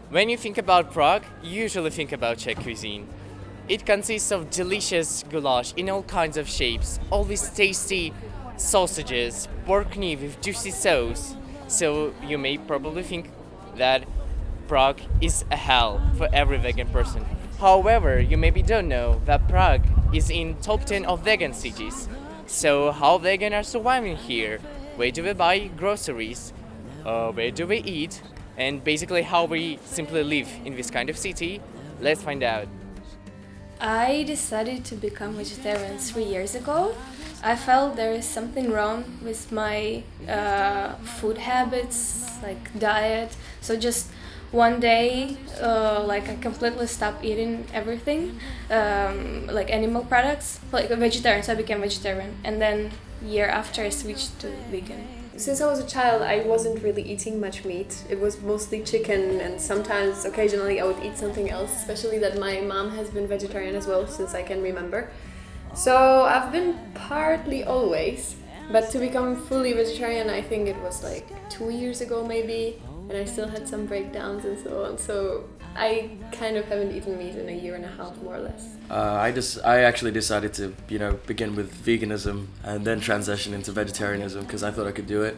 When you think about Prague, you usually think about Czech cuisine. It consists of delicious goulash in all kinds of shapes, always tasty sausages, pork knee with juicy sauce. So you may probably think that Prague is a hell for every vegan person. However, you maybe don't know that Prague is in top 10 of vegan cities. So how vegan are surviving here? Where do we buy groceries? Where do we eat? And basically how we simply live in this kind of city? Let's find out. I decided to become vegetarian 3 years ago. I felt there is something wrong with my food habits, like diet. So just one day, I completely stopped eating everything, like animal products, like a vegetarian. So I became vegetarian, and then year after I switched to vegan. Since I was a child, I wasn't really eating much meat. It was mostly chicken, and sometimes, occasionally, I would eat something else, especially that my mom has been vegetarian as well since I can remember. So I've been partly always, but to become fully vegetarian, I think it was like 2 years ago maybe, and I still had some breakdowns and so on. So I kind of haven't eaten meat in a year and a half, more or less. I actually decided to, begin with veganism and then transition into vegetarianism because I thought I could do it.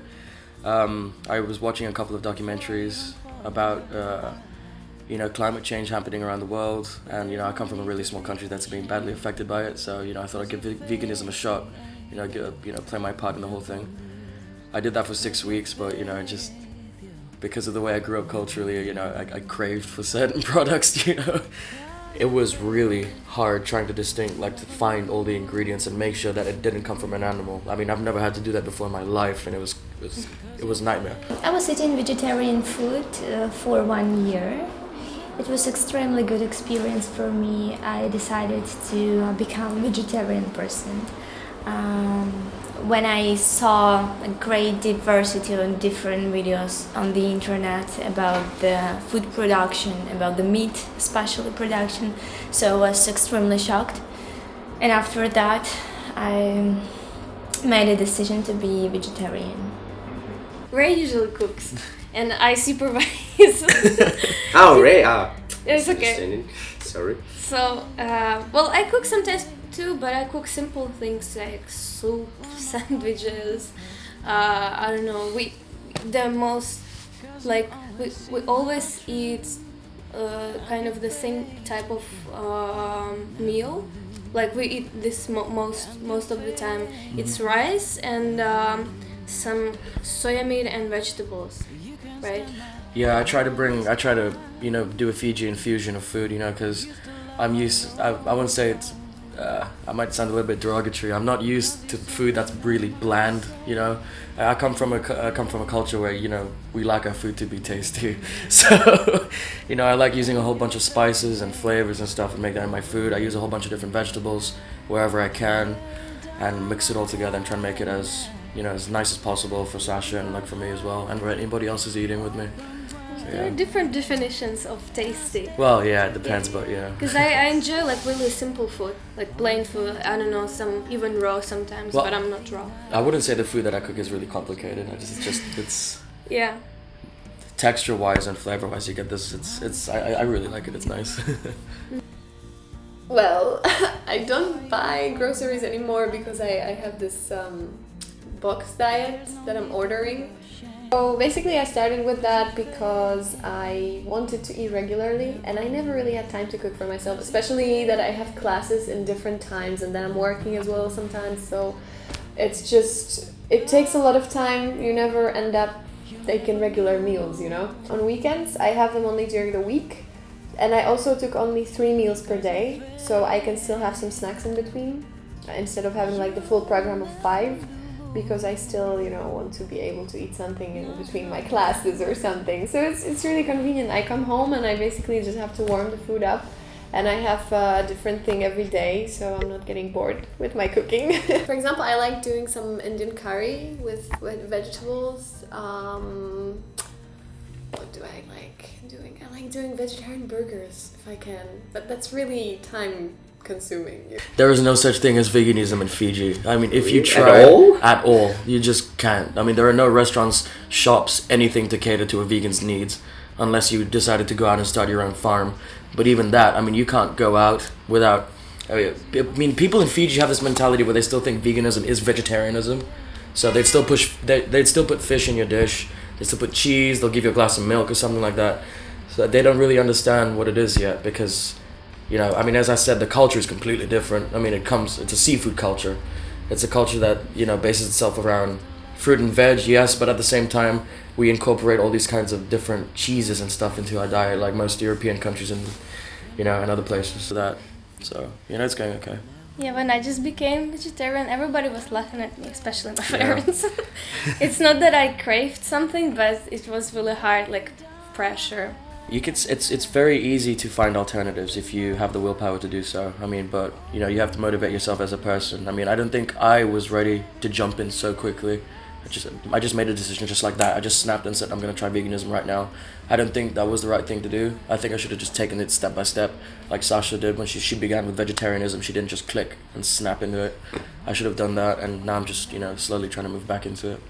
I was watching a couple of documentaries about, climate change happening around the world, and I come from a really small country that's been badly affected by it. So I thought I'd give veganism a shot. Play my part in the whole thing. I did that for 6 weeks, but just because of the way I grew up culturally, I craved for certain products. It was really hard trying to to find all the ingredients and make sure that it didn't come from an animal. I mean, I've never had to do that before in my life, and it was a nightmare. I was eating vegetarian food for 1 year. It was extremely good experience for me. I decided to become vegetarian person. When I saw a great diversity of different videos on the internet about the food production, about the meat especially production, so I was extremely shocked. And after that, I made a decision to be vegetarian. Ray usually cooks, and I supervise. Oh, Ray, It's okay. Sorry. So, I cook sometimes too, but I cook simple things like soup, sandwiches. I don't know. We always eat kind of the same type of meal. Like we eat this most of the time. It's rice and some soya meat and vegetables, right? Yeah, I try to do a Fijian fusion of food, because I wouldn't say it's, I might sound a little bit derogatory. I'm not used to food that's really bland, I come from a culture where, we like our food to be tasty. So, I like using a whole bunch of spices and flavors and stuff and make that in my food. I use a whole bunch of different vegetables wherever I can and mix it all together and try and make it as nice as possible for Sasha and for me as well, and for anybody else who's eating with me. There are different definitions of tasty. Well, yeah, it depends, but yeah. Because I enjoy really simple food, like plain food. I don't know, some even raw sometimes, but I'm not raw. I wouldn't say the food that I cook is really complicated. It's yeah. Texture-wise and flavor-wise, you get this. I really like it. It's nice. Well, I don't buy groceries anymore because I have this box diet that I'm ordering. So basically I started with that because I wanted to eat regularly and I never really had time to cook for myself, especially that I have classes in different times and then I'm working as well sometimes, so it takes a lot of time. You never end up taking regular meals, On weekends I have them only during the week, and I also took only 3 meals per day, so I can still have some snacks in between instead of having the full program of 5. Because I still, want to be able to eat something in between my classes or something. So it's really convenient. I come home and I basically just have to warm the food up. And I have a different thing every day, so I'm not getting bored with my cooking. For example, I like doing some Indian curry with vegetables. what do I like doing? I like doing vegetarian burgers if I can, but that's really time consuming. There is no such thing as veganism in Fiji. I mean, if you At try all? at all, you just can't. I mean, there are no restaurants, shops, anything to cater to a vegan's needs, unless you decided to go out and start your own farm. But even that, I mean, you can't go out without. I mean, people in Fiji have this mentality where they still think veganism is vegetarianism, so they'd still they'd still put fish in your dish. They still put cheese. They'll give you a glass of milk or something like that. So they don't really understand what it is yet because. You know, I mean, as I said, the culture is completely different. I mean, it's a seafood culture. It's a culture that, you know, bases itself around fruit and veg, yes, but at the same time, we incorporate all these kinds of different cheeses and stuff into our diet, like most European countries and, you know, and other places. So, you know, it's going okay. Yeah, when I just became vegetarian, everybody was laughing at me, especially my Yeah. parents. It's not that I craved something, but it was really hard, like pressure. It's very easy to find alternatives if you have the willpower to do so. I mean, but you know, you have to motivate yourself as a person. I mean, I don't think I was ready to jump in so quickly. I just made a decision just like that. I just snapped and said I'm gonna try veganism right now. I don't think that was the right thing to do. I think I should have just taken it step by step, like Sasha did when she began with vegetarianism. She didn't just click and snap into it. I should have done that, and now I'm just, you know, slowly trying to move back into it.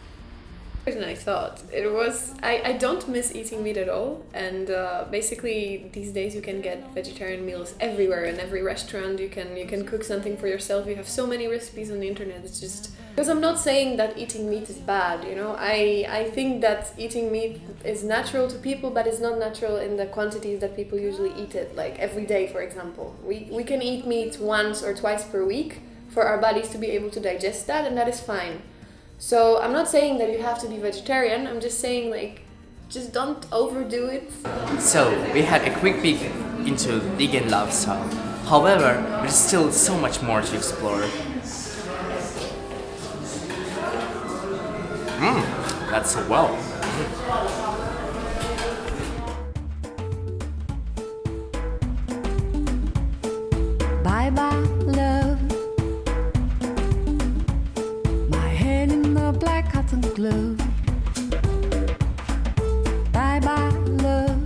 And I thought it was I don't miss eating meat at all, and basically these days you can get vegetarian meals everywhere in every restaurant. You can cook something for yourself. You have so many recipes on the internet. It's just because I'm not saying that eating meat is bad, you know. I think that eating meat is natural to people, but it's not natural in the quantities that people usually eat it, like every day, for example. We can eat meat once or twice per week for our bodies to be able to digest that, and that is fine. So I'm not saying that you have to be vegetarian. I'm just saying, like, just don't overdo it. So, we had a quick peek into vegan lifestyle. However, there's still so much more to explore. That's so well. Bye bye, love. My head in the black cotton glove. Bye bye, love.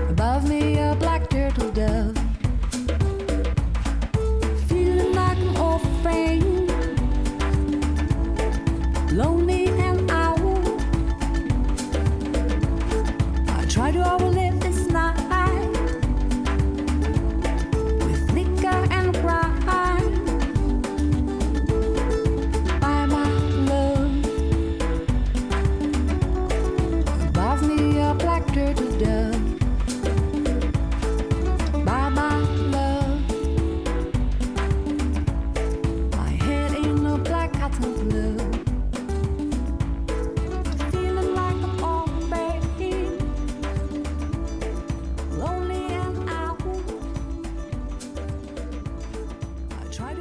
Above me, a black turtle dove. Feeling like an old friend. Lonely and owl. I try to overlive this night. Try to